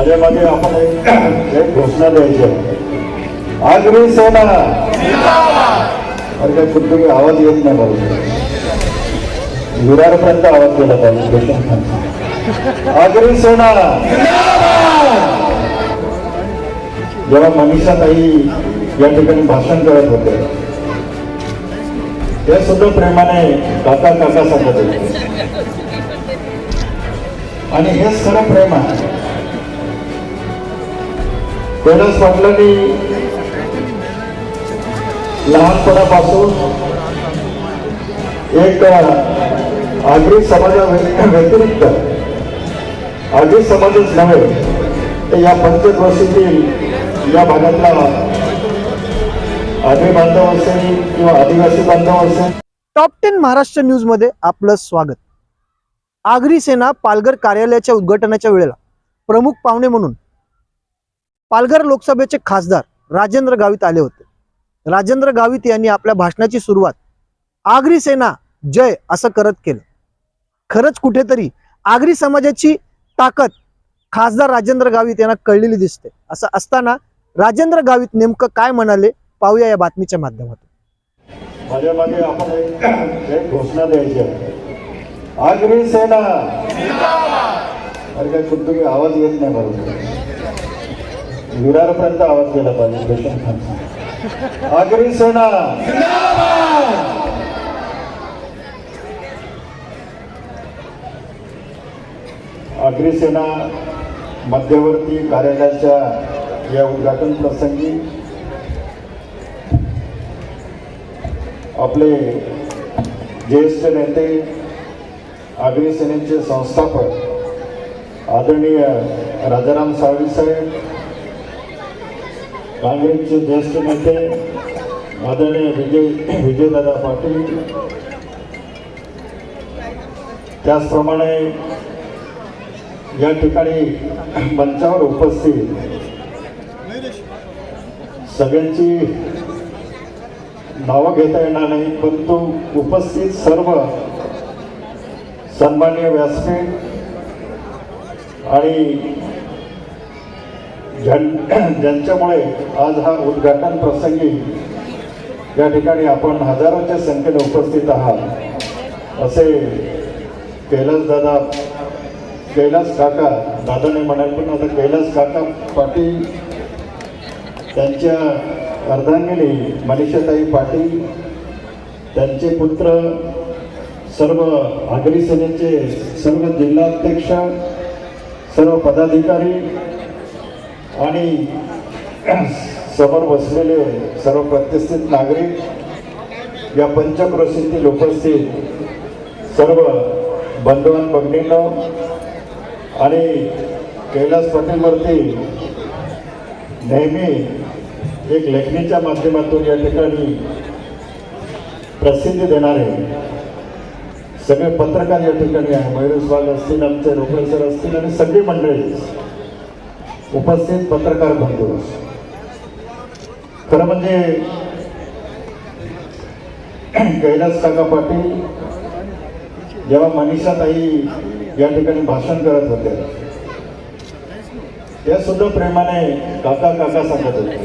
माझ्या मागे आपण एक घोषणा द्यायची आहे. आगरी सेना अरे काय कुठे तुम्ही आवाज येत नाही बरोबर, विरारपर्यंत आवाज केला पाहिजे. आगरी सेना. जेव्हा मनीषा ताई या ठिकाणी भाषण करत होते ते सुद्धा प्रेमाने काका काका सांगत होते आणि हेच खरं प्रेम आहे. कैलास पाटलांनी लहानपणापासून एक आगरी समाजा व्यतिरिक्त आगरी समाजच नव्हे तर या पंचक्रोशीतील या भागातला आगरी बांधव असेल किंवा आदिवासी बांधव असेल. टॉप 10 महाराष्ट्र न्यूज मध्ये आपलं स्वागत. आगरी सेना पालघर कार्यालयाच्या उद्घाटनाच्या वेळेला प्रमुख पाहुणे म्हणून पालघर लोकसभेचे खासदार राजेंद्र गावित आले होते. राजेंद्र गावित यांनी आपल्या भाषणाची सुरुवात आगरी सेना जय असं करत केलं. खरंच कुठेतरी आगरी समाजाची ताकद खासदार राजेंद्र गावित यांना कळलेली दिसते. असं असताना राजेंद्र गावित नेमकं काय म्हणाले पाहूया या बातमीच्या माध्यमातून. माझ्या मागे आपण एक घोषणा द्यायची आहे. आगरी सेना. अरे काय कुठे तुम्ही आवाज येत नाही बरोबर, विरारपर्यंत आवाज केला पाहिजे. आगरी सेना. आगरी सेना मध्यवर्ती कार्यालयाच्या या उद्घाटन प्रसंगी आपले ज्येष्ठ नेते आगरी सेनेचे संस्थापक आदरणीय राजाराम साळवी साहेब, काँग्रेसचे ज्येष्ठ नेते आदरणीय विजयदादा पाटील, त्याचप्रमाणे या ठिकाणी मंचावर उपस्थित सगळ्यांची नावं घेता येणार नाही, परंतु उपस्थित सर्व सन्माननीय व्यासपीठ आणि ज्यांच्यामुळे आज हा उद्घाटन प्रसंगी या ठिकाणी आपण हजारोच्या संख्येने उपस्थित आहात असे कैलास काका दादाने म्हणाल, पण आता कैलास काका पाटील त्यांच्या अर्धांगिनी मनीषाताई पाटील, त्यांचे पुत्र, सर्व आगरी सेनेचे सर्व जिल्हाध्यक्ष, सर्व पदाधिकारी आणि समोर बसलेले सर्व प्रतिष्ठित नागरिक, या पंचक्रोशीतील उपस्थित सर्व बंधुवान भगिनींनो आणि कैलास पाटीलवरती नेहमी एक लेखणीच्या माध्यमातून या ठिकाणी प्रसिद्धी देणारे सगळे पत्रकार या ठिकाणी आहे. मयुरेश वाघ असतील, आमचे रोकडे सर असतील आणि सगळी मंडळी उपस्थित पत्रकार बंधू. खरं म्हणजे कैलास काका पाटील जेव्हा मनीषा ताई या ठिकाणी भाषण करत होते ते सुद्धा प्रेमाने काका काका सांगत होते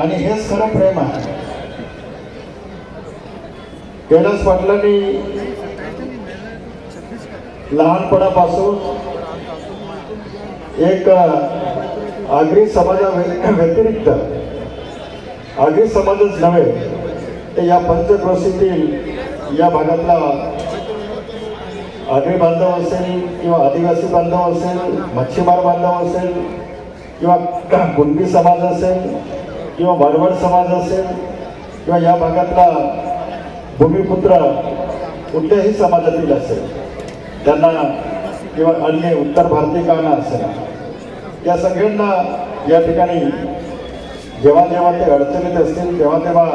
आणि हेच खरं प्रेम आहे. कैलास पाटलांनी लहानपणापासून एक आगरी समाजा व्यतिरिक्त आगरी समाजच नव्हे तर या पंचक्रोशीतील या भागातला आगरी बांधव असेल किंवा आदिवासी बांधव असेल, मच्छीमार बांधव असेल किंवा कुणबी समाज असेल किंवा मारवाड समाज असेल किंवा या भागातला भूमिपुत्र कुठल्याही समाजातील असेल त्यांना किंवा अन्य उत्तर भारतीयांना असेल, या सगळ्यांना या ठिकाणी जेव्हा जेव्हा ते अडचणीत असतील तेव्हा तेव्हा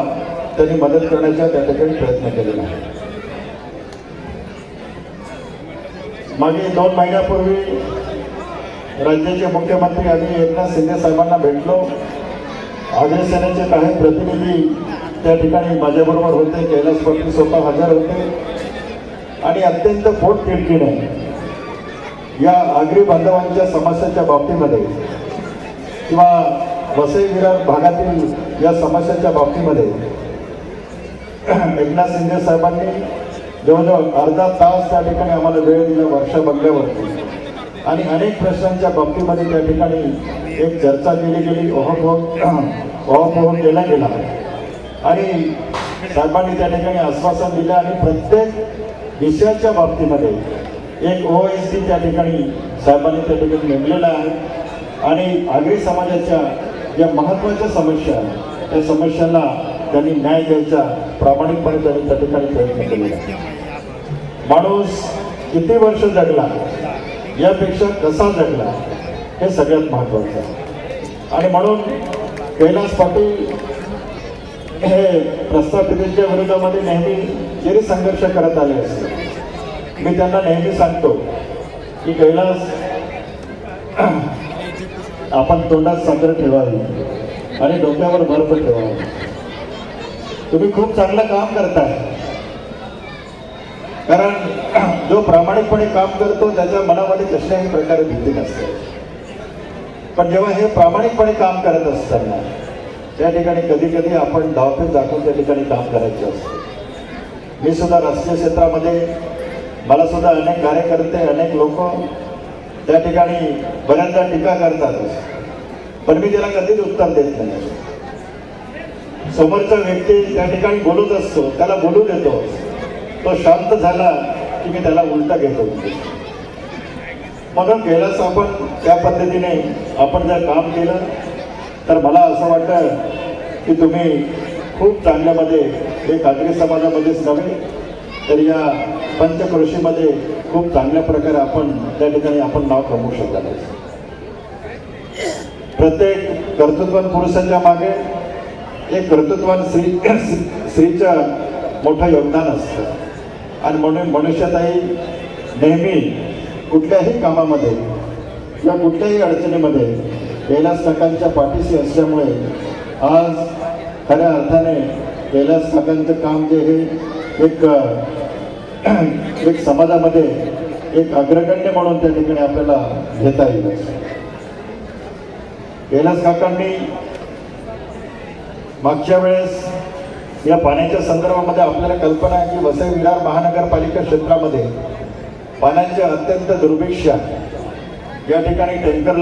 त्यांनी मदत करण्याचा त्या ठिकाणी प्रयत्न केलेला आहे. मागे 2 महिन्यापूर्वी राज्याचे मुख्यमंत्री आम्ही एकनाथ शिंदे साहेबांना भेटलो. आगरी सेनेचे काही प्रतिनिधी त्या ठिकाणी माझ्याबरोबर होते. कैलास पाटील स्वतः हजर होते आणि अत्यंत पोटतिडकीने या आगरी बांधवांच्या समस्याच्या बाबतीमध्ये किंवा वसई विरार भागातील या समस्याच्या बाबतीमध्ये एकनाथ शिंदे साहेबांनी जवळजवळ अर्धा तास त्या ठिकाणी आम्हाला वेळ दिला वर्षा बंगल्यावरती आणि अनेक प्रश्नांच्या बाबतीमध्ये त्या ठिकाणी एक चर्चा केली गेली, ओहापोह केला गेला आणि साहेबांनी त्या ठिकाणी आश्वासन दिलं आणि प्रत्येक विषयाच्या बाबतीमध्ये एक OSD त्या ठिकाणी साहेबांनी त्या ठिकाणी नेमलेला आहे आणि आगरी समाजाच्या ज्या महत्त्वाच्या समस्या आहेत त्या समस्यांना त्यांनी न्याय द्यायचा प्रामाणिकपणे त्यांनी त्या ठिकाणी प्रयत्न केलेला. माणूस किती वर्ष जगला यापेक्षा कसा जगला हे सगळ्यात महत्त्वाचं आहे आणि म्हणून कैलास पाटील हे प्रस्थापितांच्या विरोधामध्ये नेहमी जरी संघर्ष करत आले असते, मी त्यांना नेहमी सांगतो की कैलास, आपण तोंडात साखर ठेवावी आणि डोक्यावर बर्फ ठेवावी. तुम्ही खूप चांगलं काम करताय, कारण जो प्रामाणिकपणे काम करतो त्याच्या मनामध्ये कसल्याही प्रकारे भीती नसते. पण जेव्हा हे प्रामाणिकपणे काम करत असताना त्या ठिकाणी कधी कधी आपण धावपेच दाखवून त्या ठिकाणी काम करायचे असते. मी सुद्धा राजकीय क्षेत्रामध्ये मला सुद्धा अनेक कार्यकर्ते, अनेक लोक त्या ठिकाणी बऱ्याचदा टीका करतात, पण मी त्याला कधीच उत्तर देत नाही. समोरचा व्यक्ती त्या ठिकाणी बोलत असतो, त्याला बोलू देतो, तो शांत झाला की मी त्याला उलटा घेतो. म्हणून कैलास आपण त्या पद्धतीने आपण जर काम केलं तर मला असं वाटतं की तुम्ही खूप चांगल्यामध्ये एक आगरी समाजामध्येच नव्हे तर या पंचक्रोशीमध्ये खूप चांगल्या प्रकारे आपण त्या ठिकाणी आपण नाव कमवू शकाल. प्रत्येक कर्तृत्वान पुरुषाच्या मागे एक कर्तृत्वान स्त्रीचं मोठं योगदान असतं आणि म्हणून मनुष्यातही नेहमी कुठल्याही कामामध्ये किंवा कुठल्याही अडचणीमध्ये कैलास काकांच्या पाठीशी असल्यामुळे आज खऱ्या अर्थाने कैलास काकांचं काम जे हे एक समाजामध्ये एक अग्रगण्य म्हणून त्या ठिकाणी आपल्याला घेता येईल. कैलास काकांनी मागच्या वेळेस या पाण्याच्या संदर्भामध्ये आपल्याला कल्पना आहे की वसई विरार महानगरपालिका क्षेत्रामध्ये पाण्याचे अत्यंत दुर्भिक्ष या ठिकाणी टँकर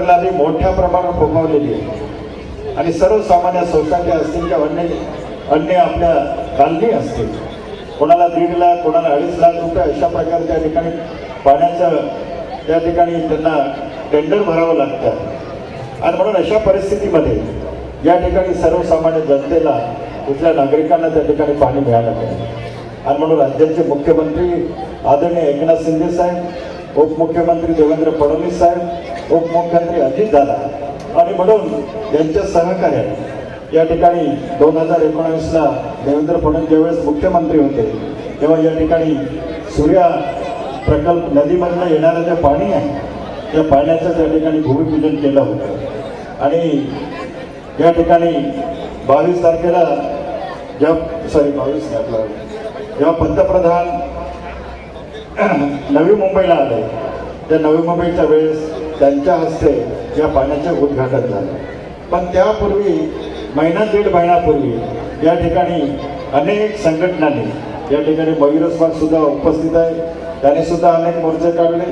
लाभी मोठ्या प्रमाणात फोफावलेली आहे आणि सर्वसामान्य सोसायटी असतील किंवा अन्य आपल्या कॉलनी असतील, कोणाला 1.5 लाख, कोणाला 2.5 लाख रुपये अशा प्रकारे त्या ठिकाणी पाण्याचं त्या ठिकाणी त्यांना टेंडर भरावं लागतं आणि म्हणून अशा परिस्थितीमध्ये या ठिकाणी सर्वसामान्य जनतेला, कुठल्या नागरिकांना त्या ठिकाणी पाणी मिळालं पाहिजे आणि म्हणून राज्याचे मुख्यमंत्री आदरणीय एकनाथ शिंदे साहेब, उपमुख्यमंत्री देवेंद्र फडणवीस साहेब, उपमुख्यमंत्री अजितदादा आणि म्हणून यांच्या सहकार्याने या ठिकाणी 2019ला देवेंद्र फडणवीस ज्यावेळेस मुख्यमंत्री होते तेव्हा या ठिकाणी सूर्या प्रकल्प नदीमधनं येणारं जे पाणी आहे त्या पाण्याचं त्या ठिकाणी भूमिपूजन केलं होतं आणि या ठिकाणी 22 तारखेला जेव्हा पंतप्रधान नवी मुंबईला आले त्या नवी मुंबईच्या वेळेस त्यांच्या हस्ते या पाण्याचे उद्घाटन झालं. पण त्यापूर्वी महिना-दीड महिन्यापूर्वी या ठिकाणी अनेक संघटनांनी या ठिकाणी मयूरस्वार सुद्धा उपस्थित आहे, त्याने सुद्धा अनेक मोर्चे काढले,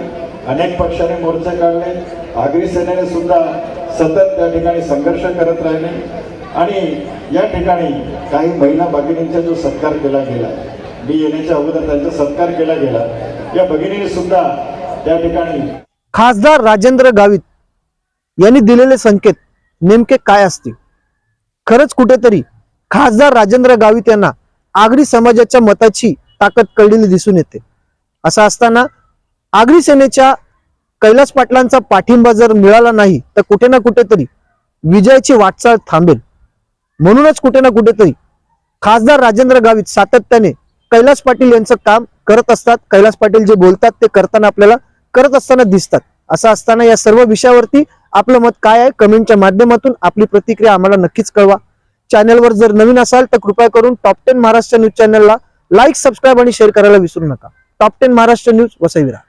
अनेक पक्षाने मोर्चे काढले, आगरी सेनेने सुद्धा सतत त्या ठिकाणी संघर्ष करत राहिले आणि या ठिकाणी काही महिला भगिनींचा जो सत्कार केला गेला, मी येण्याच्या अगोदर त्यांचा सत्कार केला गेला, या भगिनीने सुद्धा त्या ठिकाणी खासदार राजेंद्र गावित यांनी दिलेले संकेत नेमके काय असतील? खरंच कुठेतरी खासदार राजेंद्र गावित यांना आगरी समाजाच्या मताची ताकद कळलेली दिसून येते. असं असताना आगरी सेनेच्या कैलास पाटलांचा पाठिंबा जर मिळाला नाही तर कुठे ना कुठेतरी विजयाची वाटचाल थांबेल. म्हणूनच कुठे ना कुठेतरी खासदार राजेंद्र गावित सातत्याने कैलास पाटील यांचं काम करत असतात. कैलास पाटील जे बोलतात ते करताना आपल्याला करत असताना दिसतात. असं असताना या सर्व विषयावरती आपलं मत काय आहे कमेंटच्या माध्यमातून आपली प्रतिक्रिया आम्हाला नक्कीच कळवा. चॅनलवर जर नवीन असाल तर कृपया करून टॉप 10 महाराष्ट्र न्यूज चॅनलला लाईक, सबस्क्राईब आणि शेअर करायला विसरू नका. Top 10 Maharashtra news, Vasai Virar.